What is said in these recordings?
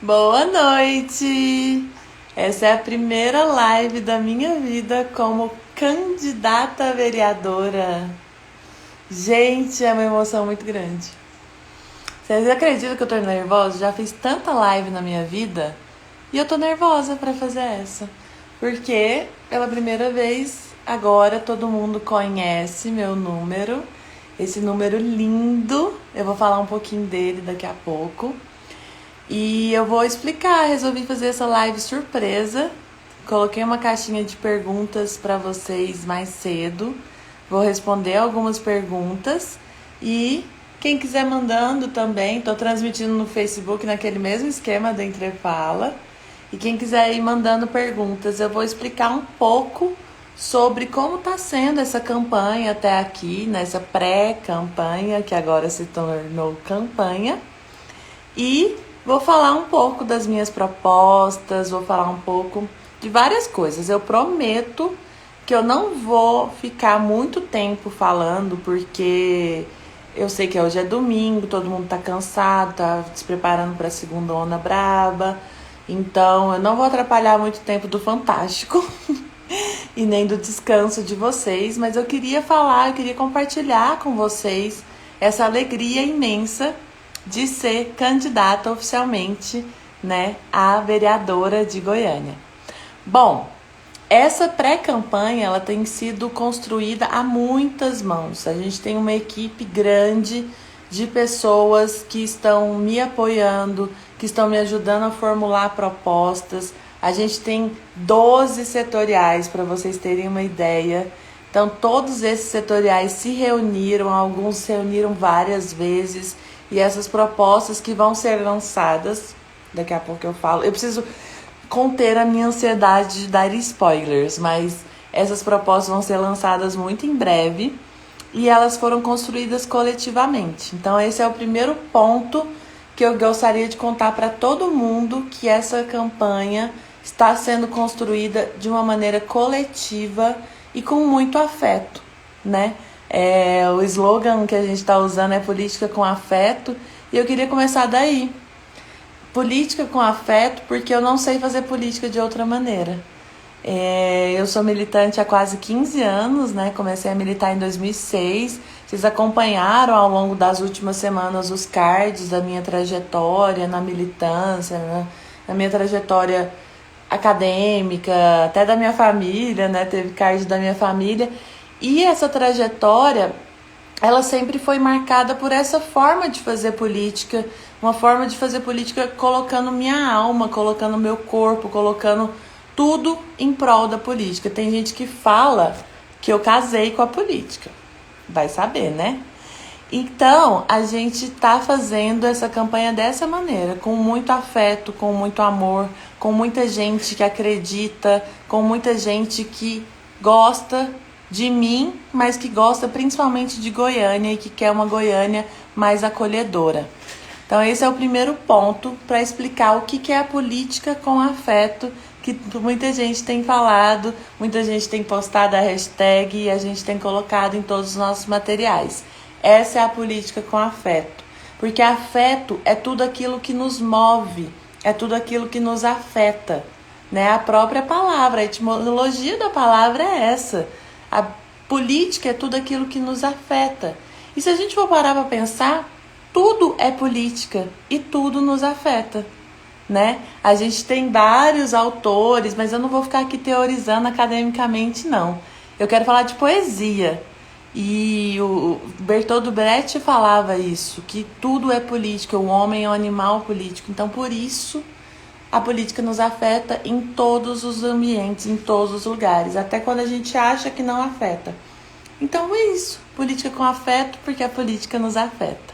Boa noite! Essa é a primeira live da minha vida como candidata a vereadora. Gente, é uma emoção muito grande. Vocês acreditam que eu tô nervosa? Já fiz tanta live na minha vida e eu tô nervosa pra fazer essa. Porque pela primeira vez agora todo mundo conhece meu número. Esse número lindo. Eu vou falar um pouquinho dele daqui a pouco. E eu vou explicar, resolvi fazer essa live surpresa. Coloquei uma caixinha de perguntas para vocês mais cedo. Vou responder algumas perguntas e quem quiser mandando também, tô transmitindo no Facebook naquele mesmo esquema da Entrefala. E quem quiser ir mandando perguntas, eu vou explicar um pouco sobre como está sendo essa campanha até aqui, nessa pré-campanha que agora se tornou campanha. E vou falar um pouco das minhas propostas, vou falar um pouco de várias coisas. Eu prometo que eu não vou ficar muito tempo falando, porque eu sei que hoje é domingo, todo mundo tá cansado, tá se preparando para a segunda onda braba. Então eu não vou atrapalhar muito tempo do Fantástico e nem do descanso de vocês, mas eu queria falar, eu queria compartilhar com vocês essa alegria imensa de ser candidata oficialmente, né, a vereadora de Goiânia. Bom, essa pré-campanha ela tem sido construída a muitas mãos. A gente tem uma equipe grande de pessoas que estão me apoiando, que estão me ajudando a formular propostas. A gente tem 12 setoriais, para vocês terem uma ideia. Então, todos esses setoriais se reuniram, alguns se reuniram várias vezes. E essas propostas que vão ser lançadas, daqui a pouco eu falo, eu preciso conter a minha ansiedade de dar spoilers, mas essas propostas vão ser lançadas muito em breve e elas foram construídas coletivamente. Então esse é o primeiro ponto que eu gostaria de contar para todo mundo, que essa campanha está sendo construída de uma maneira coletiva e com muito afeto, né? O slogan que a gente está usando é política com afeto. E eu queria começar daí. Política com afeto, porque eu não sei fazer política de outra maneira. Eu sou militante há quase 15 anos, né? Comecei a militar em 2006. Vocês acompanharam ao longo das últimas semanas os cards da minha trajetória na militância, né? Na minha trajetória acadêmica, até da minha família, né? Teve card da minha família. E essa trajetória, ela sempre foi marcada por essa forma de fazer política, uma forma de fazer política colocando minha alma, colocando meu corpo, colocando tudo em prol da política. Tem gente que fala que eu casei com a política, vai saber, né? Então, a gente tá fazendo essa campanha dessa maneira, com muito afeto, com muito amor, com muita gente que acredita, com muita gente que gosta de mim, mas que gosta principalmente de Goiânia e que quer uma Goiânia mais acolhedora. Então esse é o primeiro ponto para explicar o que é a política com afeto, que muita gente tem falado, muita gente tem postado a hashtag e a gente tem colocado em todos os nossos materiais. Essa é a política com afeto, porque afeto é tudo aquilo que nos move, é tudo aquilo que nos afeta, né? A própria palavra, a etimologia da palavra é essa. A política é tudo aquilo que nos afeta. E se a gente for parar para pensar, tudo é política e tudo nos afeta, né? A gente tem vários autores, mas eu não vou ficar aqui teorizando academicamente, não. Eu quero falar de poesia. E o Bertolt Brecht falava isso, que tudo é política, o homem é um animal político. Então, por isso, a política nos afeta em todos os ambientes, em todos os lugares, até quando a gente acha que não afeta. Então é isso, política com afeto, porque a política nos afeta.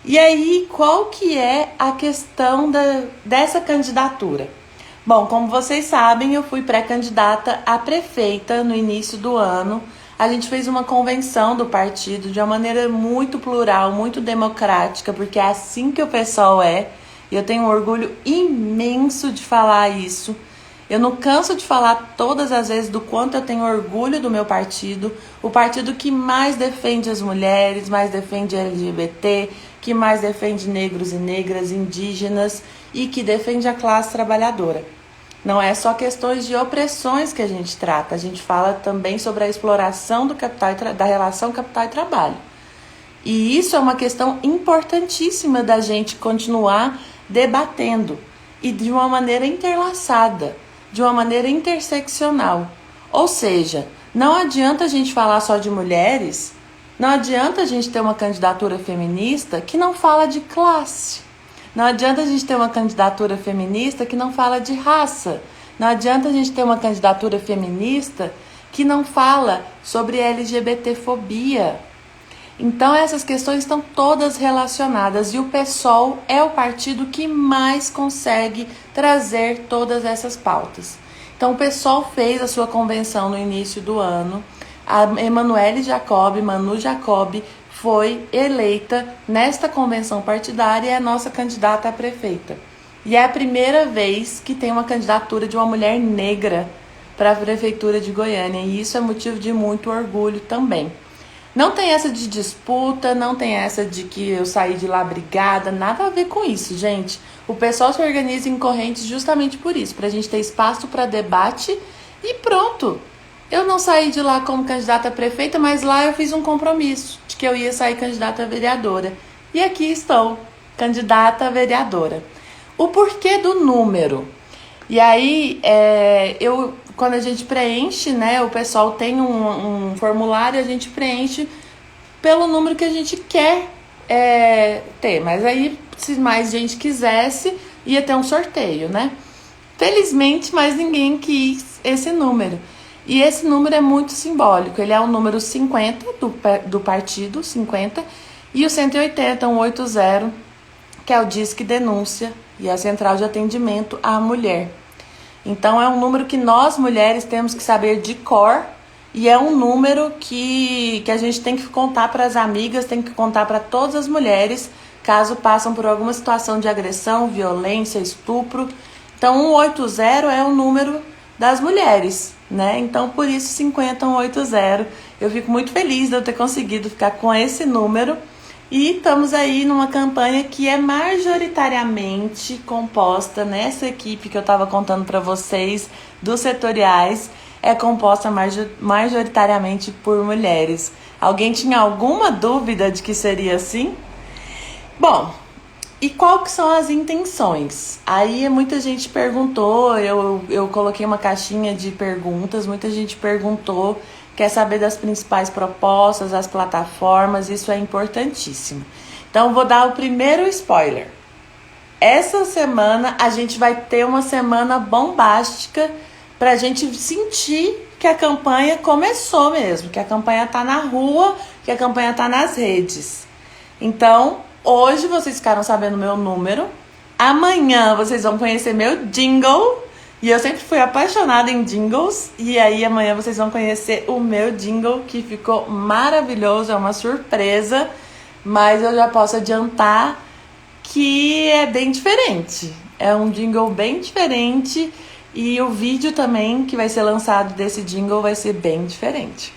E aí, qual que é a questão dessa candidatura? Bom, como vocês sabem, eu fui pré-candidata a prefeita no início do ano. A gente fez uma convenção do partido de uma maneira muito plural, muito democrática, porque é assim que o pessoal é. E eu tenho um orgulho imenso de falar isso. Eu não canso de falar todas as vezes do quanto eu tenho orgulho do meu partido, o partido que mais defende as mulheres, mais defende LGBT, que mais defende negros e negras, indígenas e que defende a classe trabalhadora. Não é só questões de opressões que a gente trata, a gente fala também sobre a exploração do capital da relação capital e trabalho. E isso é uma questão importantíssima da gente continuar debatendo e de uma maneira interlaçada, de uma maneira interseccional. Ou seja, não adianta a gente falar só de mulheres, não adianta a gente ter uma candidatura feminista que não fala de classe. Não adianta a gente ter uma candidatura feminista que não fala de raça. Não adianta a gente ter uma candidatura feminista que não fala sobre LGBTfobia. Então essas questões estão todas relacionadas e o PSOL é o partido que mais consegue trazer todas essas pautas. Então o PSOL fez a sua convenção no início do ano, a Emanuele Jacob, Manu Jacob, foi eleita nesta convenção partidária e é a nossa candidata a prefeita. E é a primeira vez que tem uma candidatura de uma mulher negra para a prefeitura de Goiânia e isso é motivo de muito orgulho também. Não tem essa de disputa, não tem essa de que eu saí de lá brigada, nada a ver com isso, gente. O pessoal se organiza em correntes justamente por isso, para a gente ter espaço para debate e pronto. Eu não saí de lá como candidata a prefeita, mas lá eu fiz um compromisso de que eu ia sair candidata a vereadora. E aqui estou, candidata a vereadora. O porquê do número? E aí, quando a gente preenche, né, o pessoal tem um formulário, a gente preenche pelo número que a gente quer ter. Mas aí, se mais gente quisesse, ia ter um sorteio, né? Felizmente, mas ninguém quis esse número. E esse número é muito simbólico. Ele é o número 50 do partido, 50, e o 180, 180, que é o Disque Denúncia e a Central de Atendimento à Mulher. Então é um número que nós mulheres temos que saber de cor e é um número que a gente tem que contar para as amigas, tem que contar para todas as mulheres, caso passam por alguma situação de agressão, violência, estupro. Então 180 é o número das mulheres, né? Então por isso 50, 180. Eu fico muito feliz de eu ter conseguido ficar com esse número. E estamos aí numa campanha que é majoritariamente composta, nessa equipe que eu estava contando para vocês, dos setoriais, é composta majoritariamente por mulheres. Alguém tinha alguma dúvida de que seria assim? Bom, e qual que são as intenções? Aí muita gente perguntou, eu coloquei uma caixinha de perguntas, muita gente perguntou, quer saber das principais propostas, as plataformas, isso é importantíssimo. Então, vou dar o primeiro spoiler. Essa semana, a gente vai ter uma semana bombástica para a gente sentir que a campanha começou mesmo, que a campanha está na rua, que a campanha está nas redes. Então, hoje vocês ficaram sabendo meu número, amanhã vocês vão conhecer meu jingle. E eu sempre fui apaixonada em jingles. E aí amanhã vocês vão conhecer o meu jingle, que ficou maravilhoso, é uma surpresa. Mas eu já posso adiantar que é bem diferente. É um jingle bem diferente. E o vídeo também que vai ser lançado desse jingle vai ser bem diferente.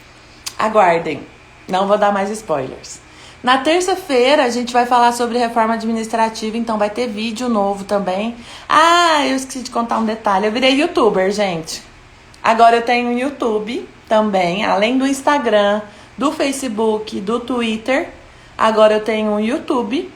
Aguardem, não vou dar mais spoilers. Na terça-feira a gente vai falar sobre reforma administrativa, então vai ter vídeo novo também. Ah, eu esqueci de contar um detalhe, eu virei youtuber, gente. Agora eu tenho um YouTube também, além do Instagram, do Facebook, do Twitter. Agora eu tenho um YouTube.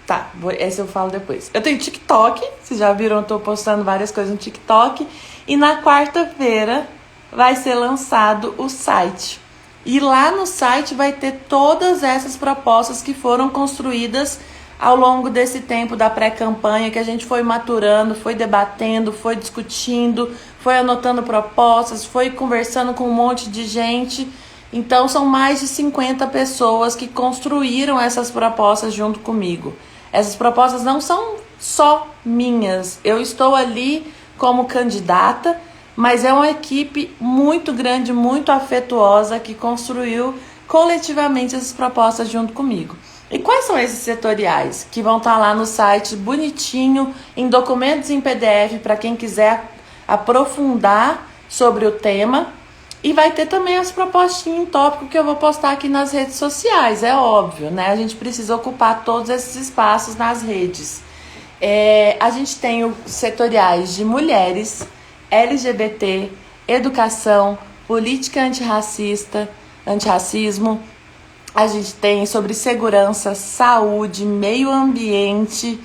Tá, esse eu falo depois. Eu tenho TikTok, vocês já viram, eu tô postando várias coisas no TikTok. E na quarta-feira vai ser lançado o site. E lá no site vai ter todas essas propostas que foram construídas ao longo desse tempo da pré-campanha, que a gente foi maturando, foi debatendo, foi discutindo, foi anotando propostas, foi conversando com um monte de gente. Então são mais de 50 pessoas que construíram essas propostas junto comigo. Essas propostas não são só minhas. Eu estou ali como candidata, mas é uma equipe muito grande, muito afetuosa, que construiu coletivamente essas propostas junto comigo. E quais são esses setoriais? Que vão estar lá no site bonitinho, em documentos em PDF, para quem quiser aprofundar sobre o tema. E vai ter também as propostinhas em tópico que eu vou postar aqui nas redes sociais, é óbvio, né? A gente precisa ocupar todos esses espaços nas redes. A gente tem os setoriais de mulheres, LGBT, educação, política antirracismo. A gente tem sobre segurança, saúde, meio ambiente.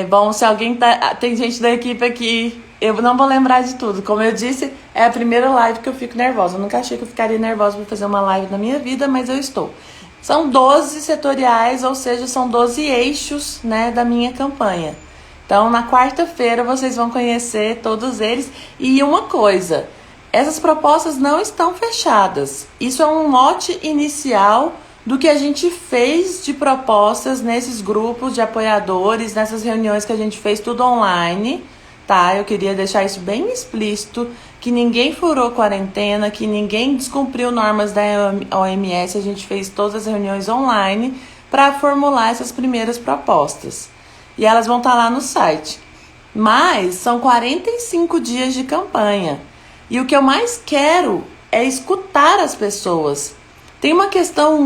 Bom, se alguém tem gente da equipe aqui, eu não vou lembrar de tudo. Como eu disse, é a primeira live que eu fico nervosa. Eu nunca achei que eu ficaria nervosa para fazer uma live na minha vida, mas eu estou. São 12 setoriais, ou seja, são 12 eixos, né, da minha campanha. Então, na quarta-feira, vocês vão conhecer todos eles. E uma coisa, essas propostas não estão fechadas. Isso é um mote inicial do que a gente fez de propostas nesses grupos de apoiadores, nessas reuniões que a gente fez tudo online, tá? Eu queria deixar isso bem explícito, que ninguém furou quarentena, que ninguém descumpriu normas da OMS, a gente fez todas as reuniões online para formular essas primeiras propostas. E elas vão estar lá no site. Mas são 45 dias de campanha. E o que eu mais quero é escutar as pessoas. Tem uma questão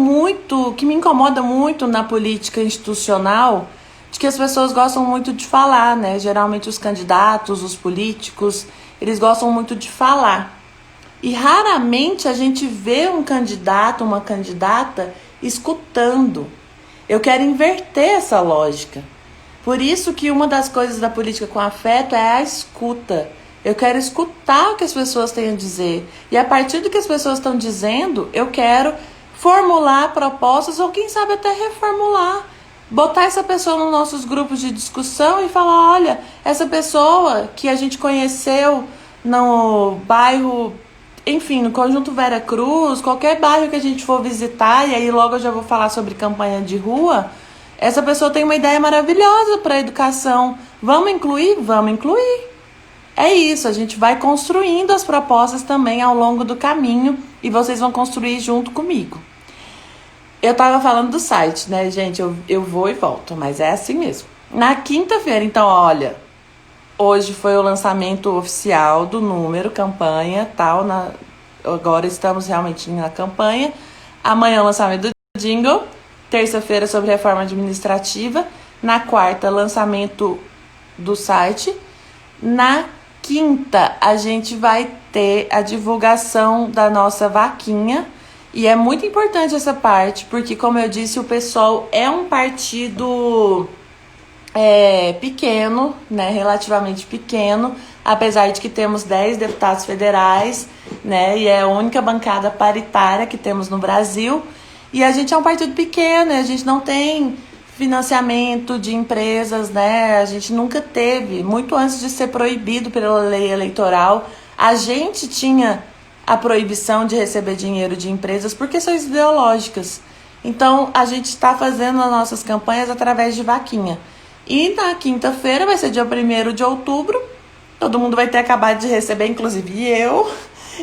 que me incomoda muito na política institucional, de que as pessoas gostam muito de falar, né? Geralmente os candidatos, os políticos, eles gostam muito de falar. E raramente a gente vê um candidato, uma candidata escutando. Eu quero inverter essa lógica. Por isso que uma das coisas da política com afeto é a escuta. Eu quero escutar o que as pessoas têm a dizer. E a partir do que as pessoas estão dizendo, eu quero formular propostas ou quem sabe até reformular. Botar essa pessoa nos nossos grupos de discussão e falar, olha, essa pessoa que a gente conheceu no bairro, enfim, no Conjunto Vera Cruz, qualquer bairro que a gente for visitar, e aí logo eu já vou falar sobre campanha de rua, essa pessoa tem uma ideia maravilhosa para a educação. Vamos incluir? Vamos incluir. É isso, a gente vai construindo as propostas também ao longo do caminho e vocês vão construir junto comigo. Eu tava falando do site, né, gente? Eu vou e volto, mas é assim mesmo. Na quinta-feira, então, olha, hoje foi o lançamento oficial do número, campanha, tal. Agora estamos realmente na campanha. Amanhã o lançamento do jingle. Terça-feira sobre reforma administrativa. Na quarta, lançamento do site. Na quinta, a gente vai ter a divulgação da nossa vaquinha. E é muito importante essa parte, porque, como eu disse, o PSOL é um partido pequeno, né, relativamente pequeno, apesar de que temos 10 deputados federais, né, e é a única bancada paritária que temos no Brasil. E a gente é um partido pequeno, a gente não tem financiamento de empresas, né, a gente nunca teve, muito antes de ser proibido pela lei eleitoral, a gente tinha a proibição de receber dinheiro de empresas por questões ideológicas. Então, a gente está fazendo as nossas campanhas através de vaquinha. E na quinta-feira, vai ser dia 1º de outubro, todo mundo vai ter acabado de receber, inclusive eu.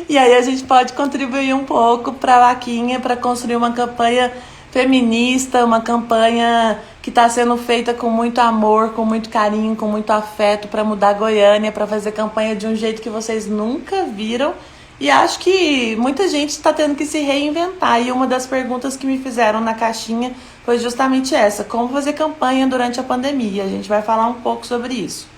E aí a gente pode contribuir um pouco para a vaquinha, para construir uma campanha feminista, uma campanha que está sendo feita com muito amor, com muito carinho, com muito afeto, para mudar Goiânia, para fazer campanha de um jeito que vocês nunca viram. E acho que muita gente está tendo que se reinventar. E uma das perguntas que me fizeram na caixinha foi justamente essa: como fazer campanha durante a pandemia? A gente vai falar um pouco sobre isso.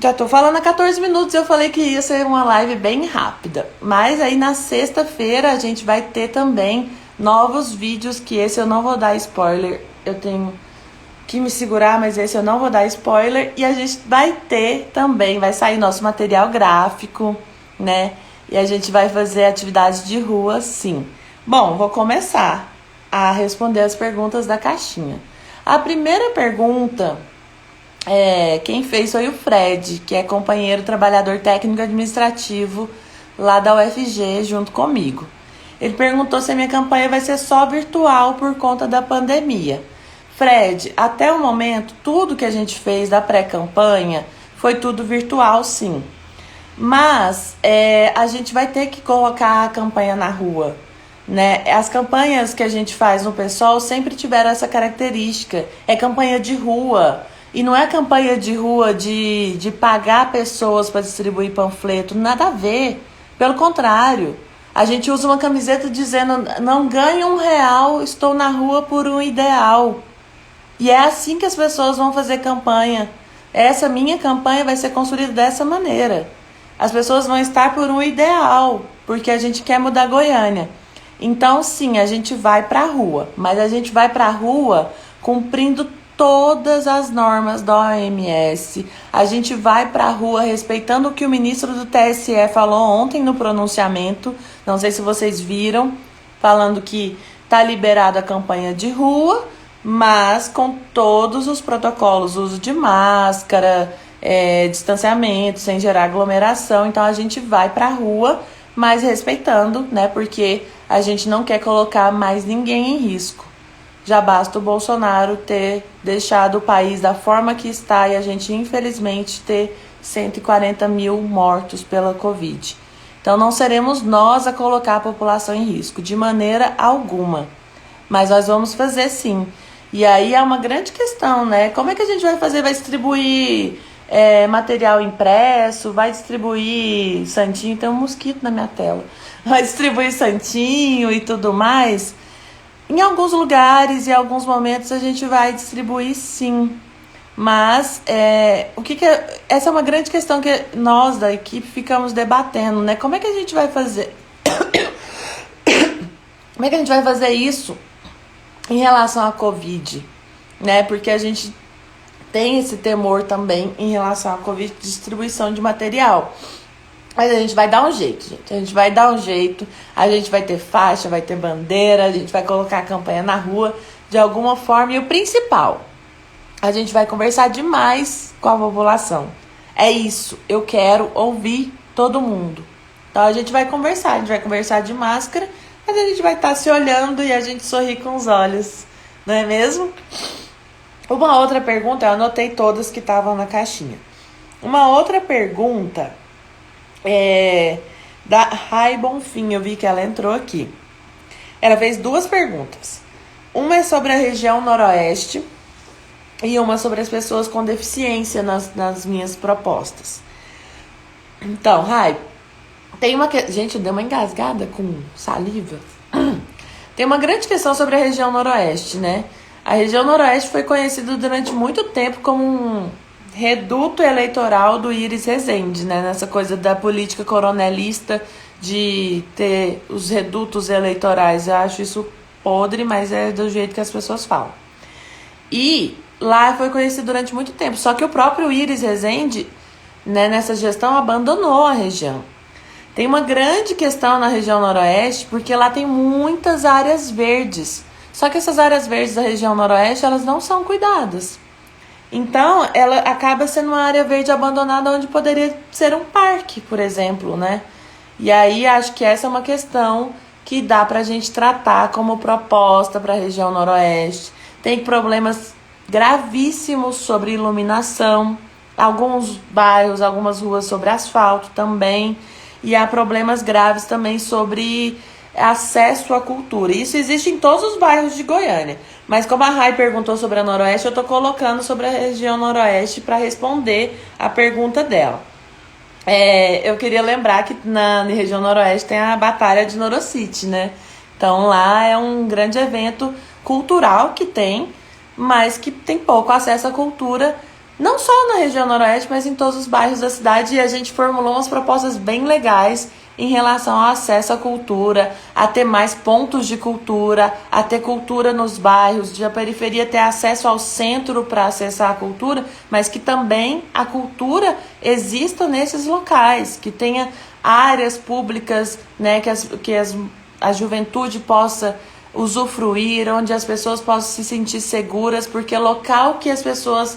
Já tô falando há 14 minutos, eu falei que ia ser uma live bem rápida. Mas aí na sexta-feira a gente vai ter também novos vídeos, que esse eu não vou dar spoiler. Eu tenho que me segurar, mas esse eu não vou dar spoiler. E a gente vai ter também, vai sair nosso material gráfico, né? E a gente vai fazer atividades de rua, sim. Bom, vou começar a responder as perguntas da caixinha. A primeira pergunta, quem fez foi o Fred, que é companheiro trabalhador técnico administrativo lá da UFG, junto comigo. Ele perguntou se a minha campanha vai ser só virtual por conta da pandemia. Fred, até o momento, tudo que a gente fez da pré-campanha foi tudo virtual, sim. Mas a gente vai ter que colocar a campanha na rua, né? As campanhas que a gente faz no PSOL sempre tiveram essa característica. É campanha de rua. E não é campanha de rua de pagar pessoas para distribuir panfleto. Nada a ver. Pelo contrário, a gente usa uma camiseta dizendo: não ganho R$ 1, estou na rua por um ideal. E é assim que as pessoas vão fazer campanha. Essa minha campanha vai ser construída dessa maneira. As pessoas vão estar por um ideal, porque a gente quer mudar Goiânia. Então, sim, a gente vai para a rua, mas a gente vai para a rua cumprindo todas as normas da OMS. A gente vai para a rua respeitando o que o ministro do TSE falou ontem no pronunciamento. Não sei se vocês viram, falando que está liberada a campanha de rua, mas com todos os protocolos, uso de máscara, distanciamento, sem gerar aglomeração. Então a gente vai para a rua, mas respeitando, né? Porque a gente não quer colocar mais ninguém em risco. Já basta o Bolsonaro ter deixado o país da forma que está e a gente, infelizmente, ter 140 mil mortos pela Covid. Então não seremos nós a colocar a população em risco, de maneira alguma. Mas nós vamos fazer sim. E aí é uma grande questão, né? Como é que a gente vai fazer? Vai distribuir material impresso? Vai distribuir santinho? Tem um mosquito na minha tela. Vai distribuir santinho e tudo mais? Em alguns lugares e alguns momentos a gente vai distribuir sim. Mas essa é uma grande questão que nós da equipe ficamos debatendo, né? Como é que a gente vai fazer? Como é que a gente vai fazer isso em relação à Covid, né? Porque a gente tem esse temor também em relação à Covid, distribuição de material. Mas a gente vai dar um jeito, gente. A gente vai dar um jeito. A gente vai ter faixa, vai ter bandeira, a gente vai colocar a campanha na rua de alguma forma. E o principal, a gente vai conversar demais com a população. É isso, eu quero ouvir todo mundo. Então a gente vai conversar de máscara, mas a gente vai estar se olhando e a gente sorri com os olhos, não é mesmo? Uma outra pergunta, eu anotei todas que estavam na caixinha. Uma outra pergunta da Rai Bonfim, eu vi que ela entrou aqui. Ela fez 2 perguntas. Uma é sobre a região noroeste e uma sobre as pessoas com deficiência nas minhas propostas. Então, Rai, gente, deu uma engasgada com saliva. Tem uma grande questão sobre a região noroeste, né? A região noroeste foi conhecida durante muito tempo como um reduto eleitoral do Iris Rezende, né? Nessa coisa da política coronelista de ter os redutos eleitorais. Eu acho isso podre, mas é do jeito que as pessoas falam. E lá foi conhecido durante muito tempo. Só que o próprio Iris Rezende, né, nessa gestão, abandonou a região. Tem uma grande questão na região noroeste, porque lá tem muitas áreas verdes. Só que essas áreas verdes da região noroeste, elas não são cuidadas. Então, ela acaba sendo uma área verde abandonada onde poderia ser um parque, por exemplo, né? E aí, acho que essa é uma questão que dá pra gente tratar como proposta para a região noroeste. Tem problemas gravíssimos sobre iluminação, alguns bairros, algumas ruas sobre asfalto também, e há problemas graves também sobre acesso à cultura. Isso existe em todos os bairros de Goiânia. Mas como a Rai perguntou sobre a Noroeste, eu estou colocando sobre a região Noroeste para responder a pergunta dela. Eu queria lembrar que na região Noroeste tem a Batalha de Norocite, né? Então lá é um grande evento cultural que tem, mas que tem pouco acesso à cultura, não só na região Noroeste, mas em todos os bairros da cidade. E a gente formulou umas propostas bem legais em relação ao acesso à cultura, a ter mais pontos de cultura, a ter cultura nos bairros, de a periferia ter acesso ao centro para acessar a cultura, mas que também a cultura exista nesses locais, que tenha áreas públicas, né, que a juventude possa usufruir, onde as pessoas possam se sentir seguras, porque local que as pessoas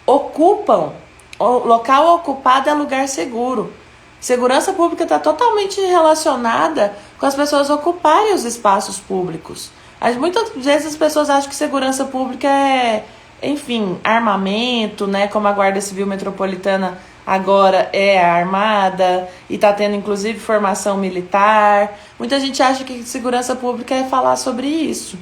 ocupam, o local ocupado é lugar seguro. Segurança pública está totalmente relacionada com as pessoas ocuparem os espaços públicos. Muitas vezes as pessoas acham que segurança pública é, enfim, armamento, né? Como a Guarda Civil Metropolitana agora é armada e está tendo inclusive formação militar. Muita gente acha que segurança pública é falar sobre isso.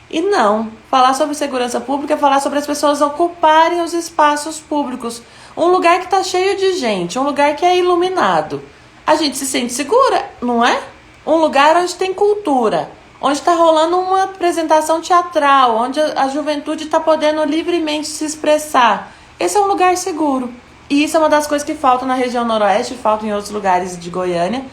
E não, falar sobre segurança pública é falar sobre as pessoas ocuparem os espaços públicos. Um lugar que está cheio de gente, um lugar que é iluminado. a gente se sente segura, não é? Um lugar onde tem cultura, onde está rolando uma apresentação teatral, onde a juventude está podendo livremente se expressar. Esse é um lugar seguro. E isso é uma das coisas que falta na região noroeste, falta em outros lugares de Goiânia.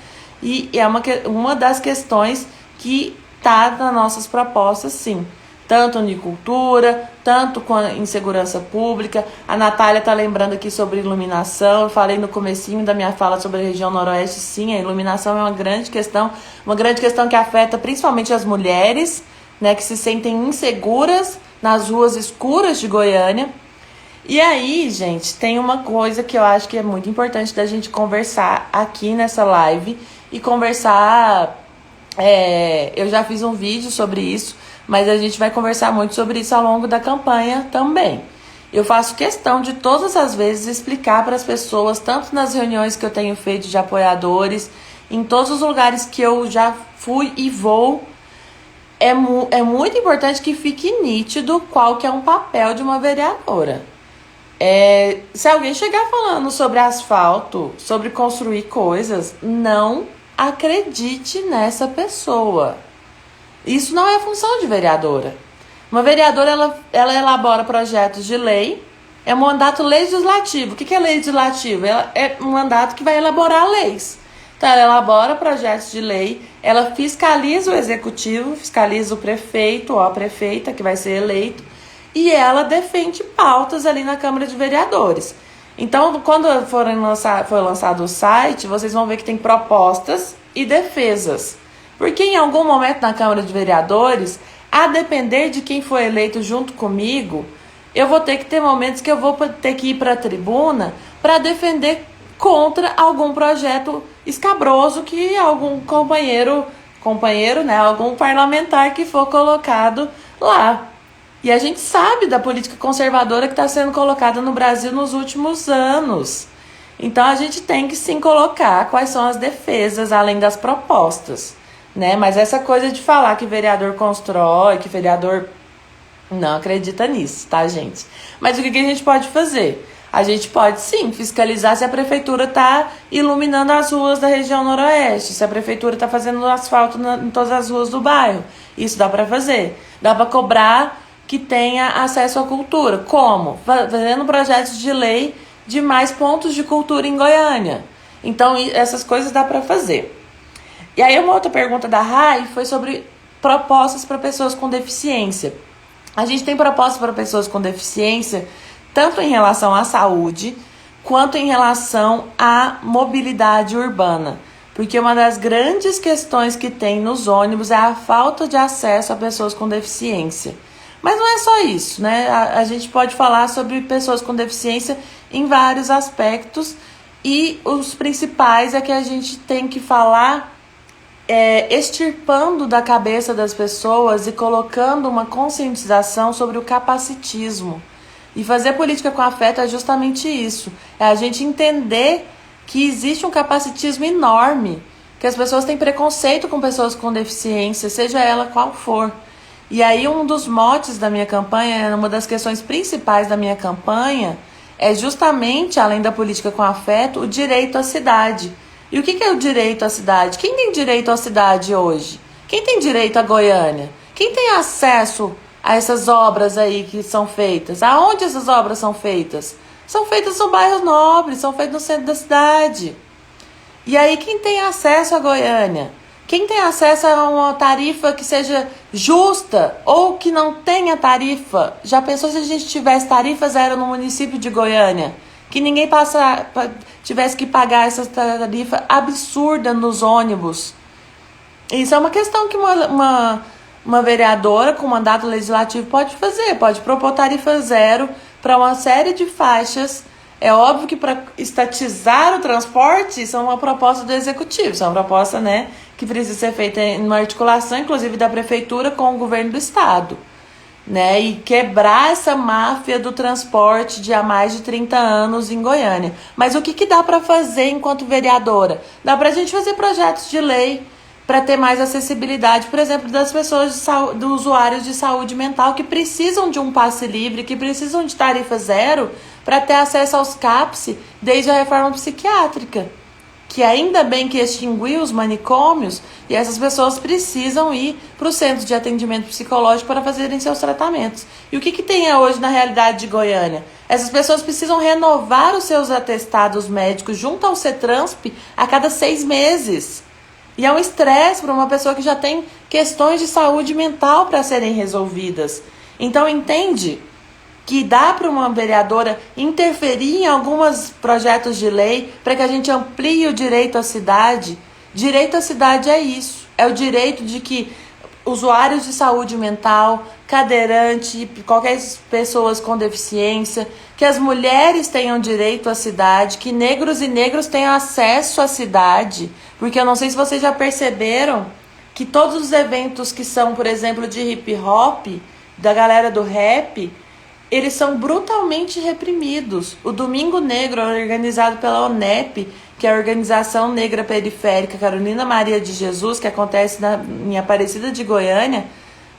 E é uma das questões que está nas nossas propostas, sim. Tanto de cultura, tanto em segurança pública. A Natália está lembrando aqui sobre iluminação. Eu falei no comecinho da minha fala sobre a região noroeste. Sim, a iluminação é uma grande questão que afeta principalmente as mulheres, né, que se sentem inseguras nas ruas escuras de Goiânia. E aí, gente, tem uma coisa que eu acho que é muito importante da gente conversar aqui nessa live e conversar. Eu já fiz um vídeo sobre isso, mas a gente vai conversar muito sobre isso ao longo da campanha também. Eu faço questão de todas as vezes explicar para as pessoas, tanto nas reuniões que eu tenho feito de apoiadores, em todos os lugares que eu já fui e vou, é muito importante que fique nítido qual que é um papel de uma vereadora. Se alguém chegar falando sobre asfalto, sobre construir coisas, não acredite nessa pessoa. Isso não é função de vereadora. Uma vereadora, ela elabora projetos de lei, é um mandato legislativo. O que é legislativo? Ela é um mandato que vai elaborar leis. Então, ela elabora projetos de lei, ela fiscaliza o executivo, fiscaliza o prefeito ou a prefeita que vai ser eleito, e ela defende pautas ali na Câmara de Vereadores. Então, quando for lançado o site, vocês vão ver que tem propostas e defesas. Porque em algum momento na Câmara de Vereadores, a depender de quem for eleito junto comigo, eu vou ter que ter momentos que eu vou ter que ir para a tribuna para defender contra algum projeto escabroso que algum companheiro, né, algum parlamentar que for colocado lá. E a gente sabe da política conservadora que está sendo colocada no Brasil nos últimos anos. Então a gente tem que sim colocar quais são as defesas, além das propostas, né? Mas essa coisa de falar que vereador constrói, que vereador não acredita nisso, tá, gente? Mas o que a gente pode fazer? A gente pode sim fiscalizar se a prefeitura está iluminando as ruas da região noroeste, se a prefeitura está fazendo asfalto em todas as ruas do bairro. Isso dá para fazer. Dá para cobrar que tenha acesso à cultura. Como? Fazendo projetos de lei de mais pontos de cultura em Goiânia. Então, essas coisas dá para fazer. E aí, uma outra pergunta da Rai foi sobre propostas para pessoas com deficiência. A gente tem propostas para pessoas com deficiência, tanto em relação à saúde, quanto em relação à mobilidade urbana. Porque uma das grandes questões que tem nos ônibus é a falta de acesso a pessoas com deficiência. Mas não é só isso, né? A gente pode falar sobre pessoas com deficiência em vários aspectos, e os principais é que a gente tem que falar extirpando da cabeça das pessoas e colocando uma conscientização sobre o capacitismo. E fazer política com afeto é justamente isso. É a gente entender que existe um capacitismo enorme, que as pessoas têm preconceito com pessoas com deficiência, seja ela qual for. E aí um dos motes da minha campanha, uma das questões principais da minha campanha, é justamente, além da política com afeto, o direito à cidade. E o que é o direito à cidade? Quem tem direito à cidade hoje? Quem tem direito à Goiânia? Quem tem acesso a essas obras aí que são feitas? Aonde essas obras são feitas? São feitas no bairro nobre, são feitas no centro da cidade. E aí quem tem acesso à Goiânia? Quem tem acesso a uma tarifa que seja justa ou que não tenha tarifa? Já pensou se a gente tivesse tarifa zero no município de Goiânia? Que ninguém tivesse que pagar essa tarifa absurda nos ônibus. Isso é uma questão que uma vereadora com mandato legislativo pode fazer. Pode propor tarifa zero para uma série de faixas. É óbvio que para estatizar o transporte, isso é uma proposta do executivo. Isso é uma proposta, né, que precisa ser feita em uma articulação, inclusive, da prefeitura com o governo do estado, né, e quebrar essa máfia do transporte de há mais de 30 anos em Goiânia. Mas o que dá para fazer enquanto vereadora? Dá para a gente fazer projetos de lei para ter mais acessibilidade, por exemplo, das pessoas, dos usuários de saúde mental que precisam de um passe livre, que precisam de tarifa zero para ter acesso aos CAPS desde a reforma psiquiátrica. que ainda bem que extinguiu os manicômios e essas pessoas precisam ir para o centro de atendimento psicológico para fazerem seus tratamentos. E o que tem hoje na realidade de Goiânia? Essas pessoas precisam renovar os seus atestados médicos junto ao CETRANSP a cada 6 meses. E é um estresse para uma pessoa que já tem questões de saúde mental para serem resolvidas. Então entende que dá para uma vereadora interferir em alguns projetos de lei para que a gente amplie o direito à cidade. Direito à cidade é isso, é o direito de que usuários de saúde mental, cadeirante, qualquer pessoas com deficiência, que as mulheres tenham direito à cidade, que negros e negros tenham acesso à cidade, porque eu não sei se vocês já perceberam que todos os eventos que são, por exemplo, de hip hop, da galera do rap, eles são brutalmente reprimidos. O Domingo Negro, organizado pela ONEP, que é a Organização Negra Periférica Carolina Maria de Jesus, que acontece em Aparecida de Goiânia,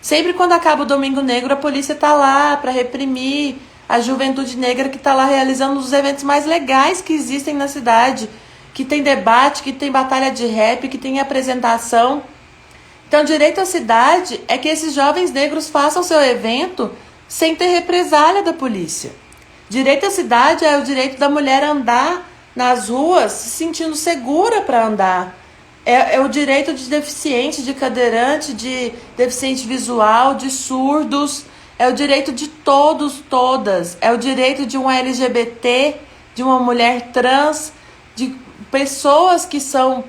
sempre quando acaba o Domingo Negro, a polícia está lá para reprimir a juventude negra que está lá realizando os eventos mais legais que existem na cidade, que tem debate, que tem batalha de rap, que tem apresentação. Então, direito à cidade é que esses jovens negros façam seu evento sem ter represália da polícia. Direito à cidade é o direito da mulher andar nas ruas se sentindo segura para andar. É o direito de deficiente, de cadeirante, de deficiente visual, de surdos. É o direito de todos, todas. É o direito de um LGBT, de uma mulher trans, de pessoas que são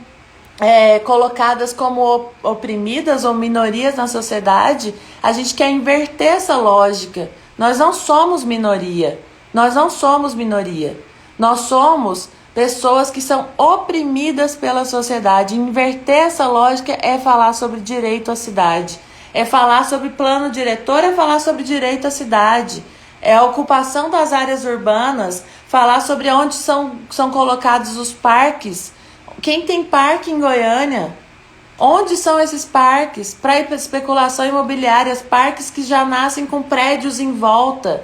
colocadas como oprimidas ou minorias na sociedade. A gente quer inverter essa lógica. Nós não somos minoria. Nós não somos minoria. Nós somos pessoas que são oprimidas pela sociedade. Inverter essa lógica é falar sobre direito à cidade. É falar sobre plano diretor, é falar sobre direito à cidade. É a ocupação das áreas urbanas, falar sobre onde são colocados os parques. Quem tem parque em Goiânia? Onde são esses parques? Para especulação imobiliária, parques que já nascem com prédios em volta.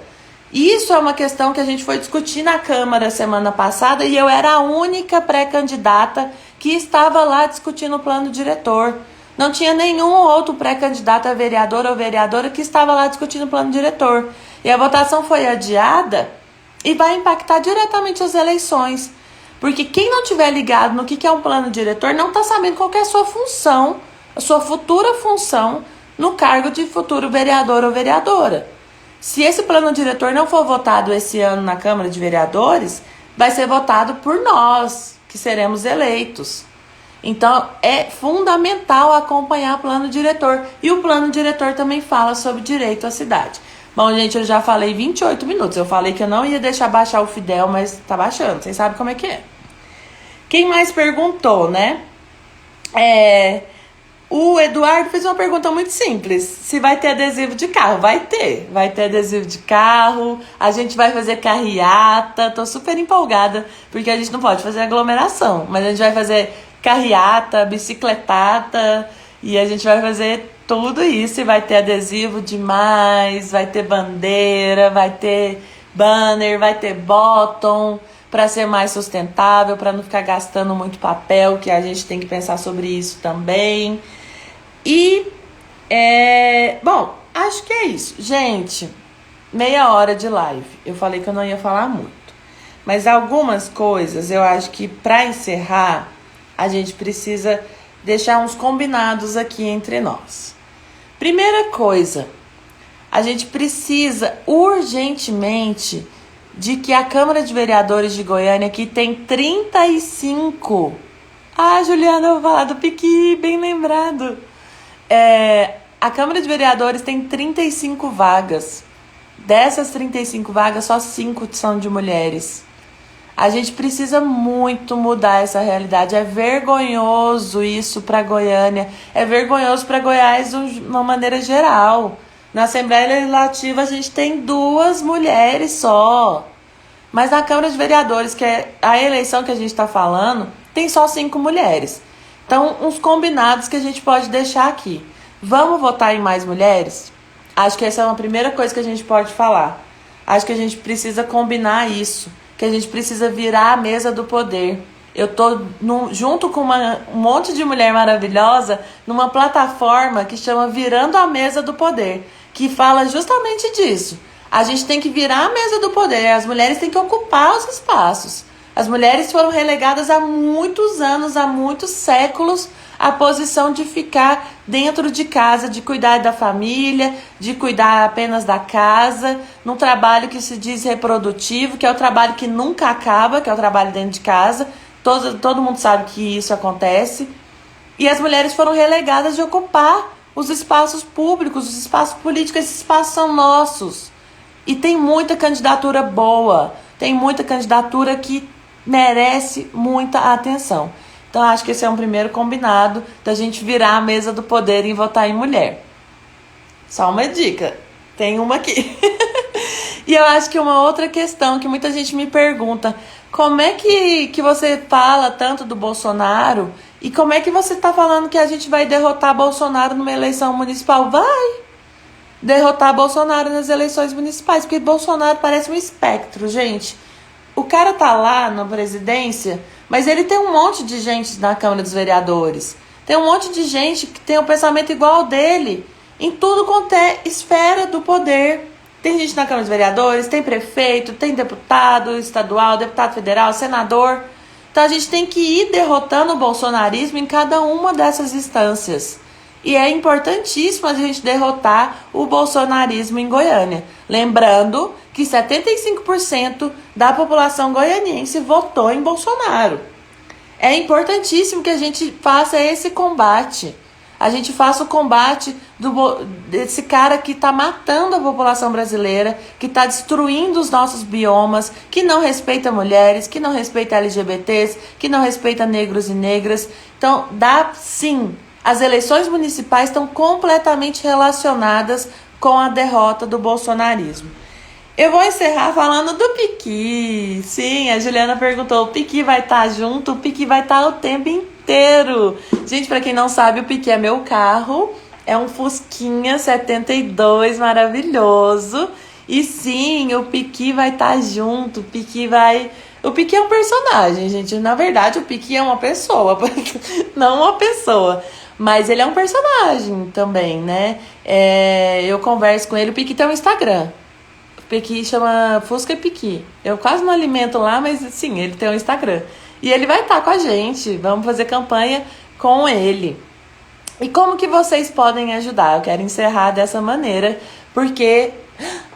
Isso é uma questão que a gente foi discutir na Câmara semana passada e eu era a única pré-candidata que estava lá discutindo o plano diretor. Não tinha nenhum outro pré-candidato a vereador ou vereadora que estava lá discutindo o plano diretor. E a votação foi adiada e vai impactar diretamente as eleições. Porque quem não tiver ligado no que é um plano diretor não está sabendo qual que é a sua função, a sua futura função no cargo de futuro vereador ou vereadora. Se esse plano diretor não for votado esse ano na Câmara de Vereadores, vai ser votado por nós, que seremos eleitos. Então, é fundamental acompanhar o plano diretor. E o plano diretor também fala sobre direito à cidade. Bom, gente, eu já falei 28 minutos. Eu falei que eu não ia deixar baixar o Fidel, mas tá baixando. Vocês sabem como é que é. Quem mais perguntou, né? O Eduardo fez uma pergunta muito simples. Se vai ter adesivo de carro? Vai ter. Vai ter adesivo de carro. A gente vai fazer carreata. Tô super empolgada, porque a gente não pode fazer aglomeração. Mas a gente vai fazer carreata, bicicletata. E a gente vai fazer tudo isso. E vai ter adesivo demais. Vai ter bandeira. Vai ter banner. Vai ter bottom. Para ser mais sustentável. Para não ficar gastando muito papel. Que a gente tem que pensar sobre isso também. E, bom, acho que é isso. Gente, meia hora de live. Eu falei que eu não ia falar muito. Mas algumas coisas, eu acho que para encerrar, a gente precisa deixar uns combinados aqui entre nós. Primeira coisa, a gente precisa urgentemente de que a Câmara de Vereadores de Goiânia, que tem 35... Ah, Juliana, eu vou falar do Piqui, bem lembrado. A Câmara de Vereadores tem 35 vagas. Dessas 35 vagas, só 5 são de mulheres. A gente precisa muito mudar essa realidade. É vergonhoso isso para Goiânia. É vergonhoso para Goiás de uma maneira geral. Na Assembleia Legislativa a gente tem 2 mulheres só. Mas na Câmara de Vereadores, que é a eleição que a gente está falando, tem só 5 mulheres. Então, uns combinados que a gente pode deixar aqui. Vamos votar em mais mulheres? Acho que essa é uma primeira coisa que a gente pode falar. Acho que a gente precisa combinar isso. Que a gente precisa virar a mesa do poder. Eu tô junto com um monte de mulher maravilhosa numa plataforma que chama Virando a Mesa do Poder, que fala justamente disso. A gente tem que virar a mesa do poder, as mulheres têm que ocupar os espaços. As mulheres foram relegadas há muitos anos, há muitos séculos, à posição de ficar dentro de casa, de cuidar da família, de cuidar apenas da casa, num trabalho que se diz reprodutivo, que é o trabalho que nunca acaba, que é o trabalho dentro de casa. Todo mundo sabe que isso acontece. E as mulheres foram relegadas de ocupar os espaços públicos, os espaços políticos. Esses espaços são nossos. E tem muita candidatura boa, tem muita candidatura que merece muita atenção. Então acho que esse é um primeiro combinado da gente virar a mesa do poder e votar em mulher. Só uma dica, tem uma aqui. E eu acho que uma outra questão que muita gente me pergunta: como é que você fala tanto do Bolsonaro e como é que você está falando que a gente vai derrotar Bolsonaro numa eleição municipal? Vai derrotar Bolsonaro nas eleições municipais, porque Bolsonaro parece um espectro, gente. O cara tá lá na presidência, mas ele tem um monte de gente na Câmara dos Vereadores. Tem um monte de gente que tem um pensamento igual ao dele, em tudo quanto é esfera do poder. Tem gente na Câmara dos Vereadores, tem prefeito, tem deputado estadual, deputado federal, senador. Então a gente tem que ir derrotando o bolsonarismo em cada uma dessas instâncias. E é importantíssimo a gente derrotar o bolsonarismo em Goiânia. Lembrando que 75% da população goianiense votou em Bolsonaro. É importantíssimo que a gente faça esse combate. A gente faça o combate desse cara que está matando a população brasileira, que está destruindo os nossos biomas, que não respeita mulheres, que não respeita LGBTs, que não respeita negros e negras. Então, dá sim. As eleições municipais estão completamente relacionadas com a derrota do bolsonarismo. Eu vou encerrar falando do Piqui. Sim, a Juliana perguntou, o Piqui vai estar junto? O Piqui vai estar o tempo inteiro. Gente, para quem não sabe, o Piqui é meu carro. É um Fusquinha 72 maravilhoso. E sim, o Piqui vai estar junto. O Piqui é um personagem, gente. Na verdade, o Piqui é uma pessoa. Não uma pessoa. Mas ele é um personagem também, né? Eu converso com ele. O Piqui tem um Instagram. O Piqui chama Fusca e Piqui. Eu quase não alimento lá, mas sim, ele tem um Instagram. E ele vai estar com a gente. Vamos fazer campanha com ele. E como que vocês podem ajudar? Eu quero encerrar dessa maneira, porque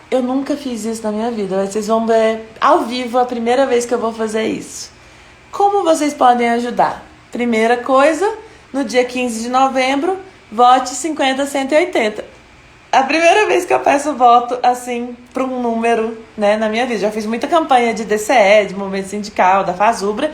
eu nunca fiz isso na minha vida. Vocês vão ver ao vivo a primeira vez que eu vou fazer isso. Como vocês podem ajudar? Primeira coisa, no dia 15 de novembro, vote 50-180. A primeira vez que eu peço voto, assim, para um número, né, na minha vida. Já fiz muita campanha de DCE, de movimento sindical, da Fazubra,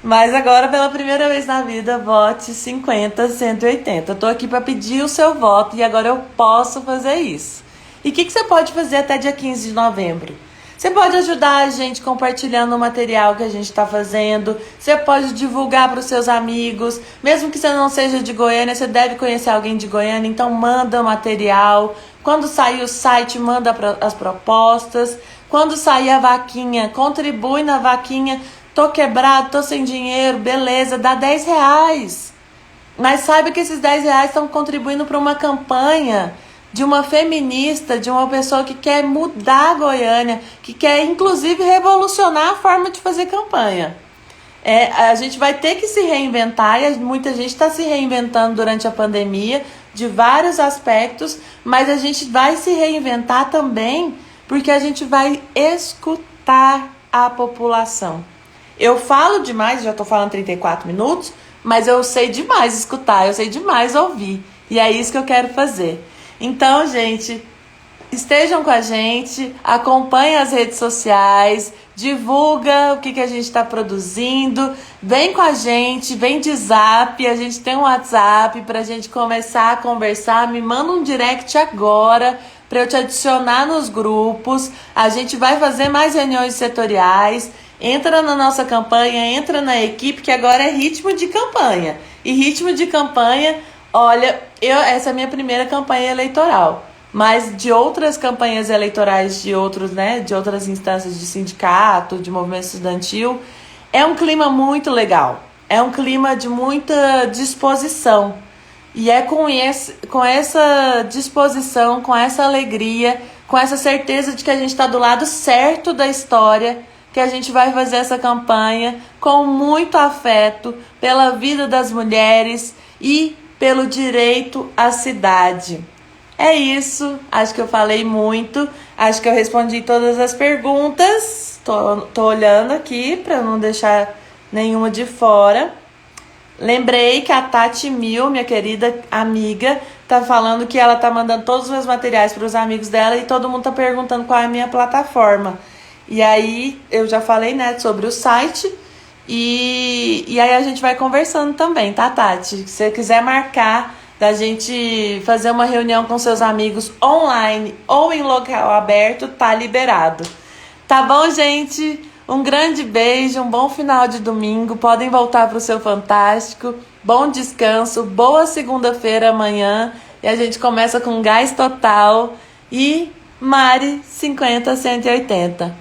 mas agora, pela primeira vez na vida, vote 50-180. Eu tô aqui para pedir o seu voto e agora eu posso fazer isso. E o que você pode fazer até dia 15 de novembro? Você pode ajudar a gente compartilhando o material que a gente está fazendo. Você pode divulgar para os seus amigos. Mesmo que você não seja de Goiânia, você deve conhecer alguém de Goiânia. Então manda o material. Quando sair o site, manda as propostas. Quando sair a vaquinha, contribui na vaquinha. Tô quebrado, tô sem dinheiro, beleza, dá R$10. Mas saiba que esses R$10 estão contribuindo para uma campanha de uma feminista, de uma pessoa que quer mudar a Goiânia, que quer inclusive revolucionar a forma de fazer campanha. A gente vai ter que se reinventar, e muita gente está se reinventando durante a pandemia, de vários aspectos, mas a gente vai se reinventar também porque a gente vai escutar a população. Eu falo demais, já estou falando 34 minutos, mas eu sei demais escutar, eu sei demais ouvir, e é isso que eu quero fazer. Então, gente, estejam com a gente, acompanhem as redes sociais, divulga o que a gente está produzindo, vem com a gente, vem de zap, a gente tem um WhatsApp para a gente começar a conversar, me manda um direct agora para eu te adicionar nos grupos, a gente vai fazer mais reuniões setoriais, entra na nossa campanha, entra na equipe, que agora é ritmo de campanha, e ritmo de campanha... Olha, essa é a minha primeira campanha eleitoral, mas de outras campanhas eleitorais de outras instâncias de sindicato, de movimento estudantil, É um clima muito legal. É um clima de muita disposição. E é com essa disposição, com essa alegria, com essa certeza de que a gente está do lado certo da história, que a gente vai fazer essa campanha com muito afeto pela vida das mulheres e pelo direito à cidade. É isso, acho que eu falei muito, acho que eu respondi todas as perguntas. Tô olhando aqui para não deixar nenhuma de fora. Lembrei que a Tati Mil, minha querida amiga, tá falando que ela tá mandando todos os meus materiais para os amigos dela e todo mundo tá perguntando qual é a minha plataforma. E aí eu já falei, né, sobre o site e aí a gente vai conversando também, tá, Tati? Se você quiser marcar da gente fazer uma reunião com seus amigos online ou em local aberto, tá liberado. Tá bom, gente? Um grande beijo, um bom final de domingo. Podem voltar para o seu fantástico. Bom descanso, boa segunda-feira amanhã. E a gente começa com gás total. E Mari 50-180.